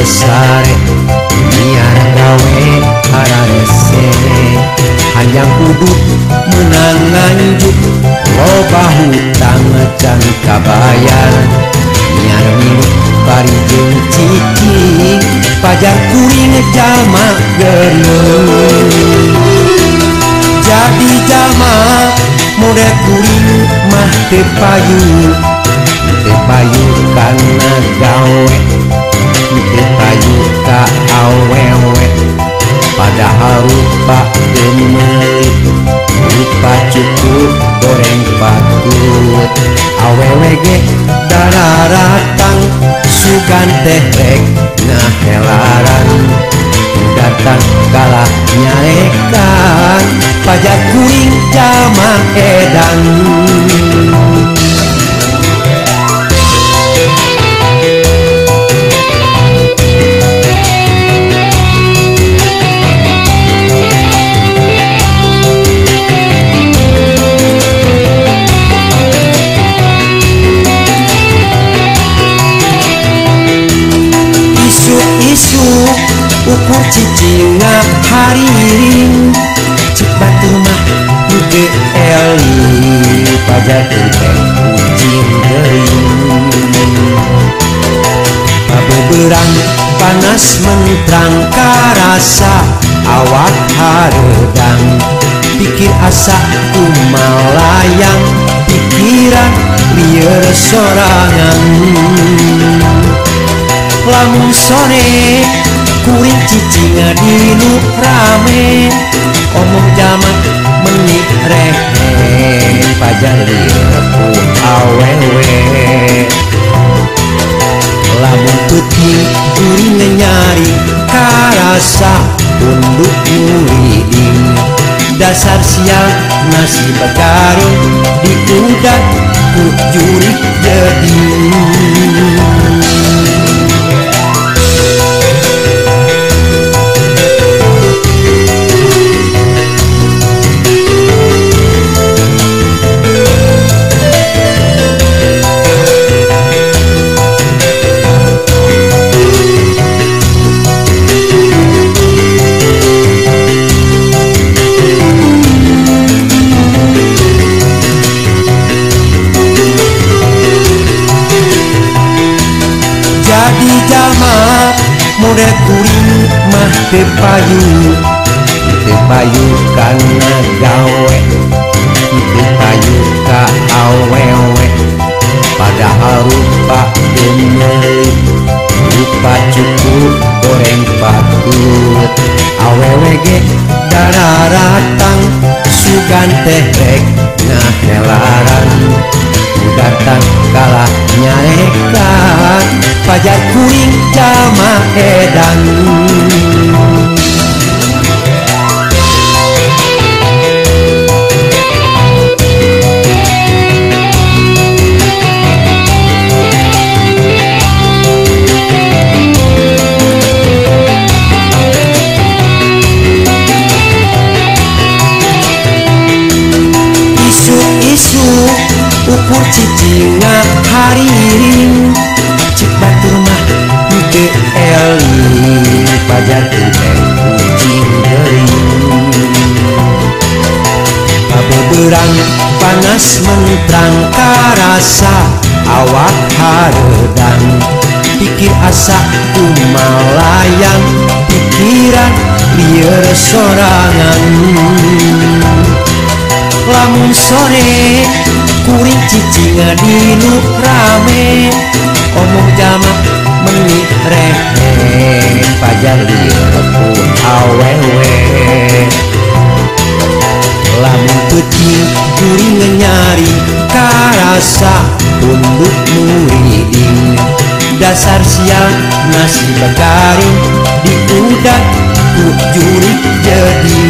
sare niar gawe hararese hayang kudu menang nganjuk loba hutang can kabayar niar minut bari jeung cicing pajar kuring jalma geureung jadi jalma mode kuring mah teu payu kana gawe teu payu ka awewe padahal rupa teu meuli rupa cukup goreng patut awewe ge dararatang sugan teh rek ngahelaran datang kalah nyarekan pajak kuring jalma edan ukur cicinga hariring cek batur mah nuge eli pajar teh kucing geuring pabeberang panas mentrang karasa awak hareudang pikir asa kumalayang pikiran lieur sorangan lamun sore kuring cicinga dinu rame omong jaman menit rehe pajar lieur ku awewe lamun peuting kuring nyari karasa unduk muriding dasar siang nasi bagaring diudak ku jurik jadi jadi jalma mode kuring mah teu payu kana gawe teu payu ka awewe padahal rupa teu meuli rupa cukup goreng patut awewe ge dararatang sugan teh rek ngahelaran datang kalah nyarekan pajar kuring jalma edan ukur cicinga hariring cek batur mah nuge eli pajar teh kucing geuring pabeberang panas mentrang karasa awak hareudang pikir asa kumalayang pikiran lieur sorangan lamun sore kuring cicinga dinu rame omong jamak menit rehe pajar lieur ku awewe lamun peuting kuring nyari karasa unduk muriding dasar siang nasi bagaring diudak ku jurik jadi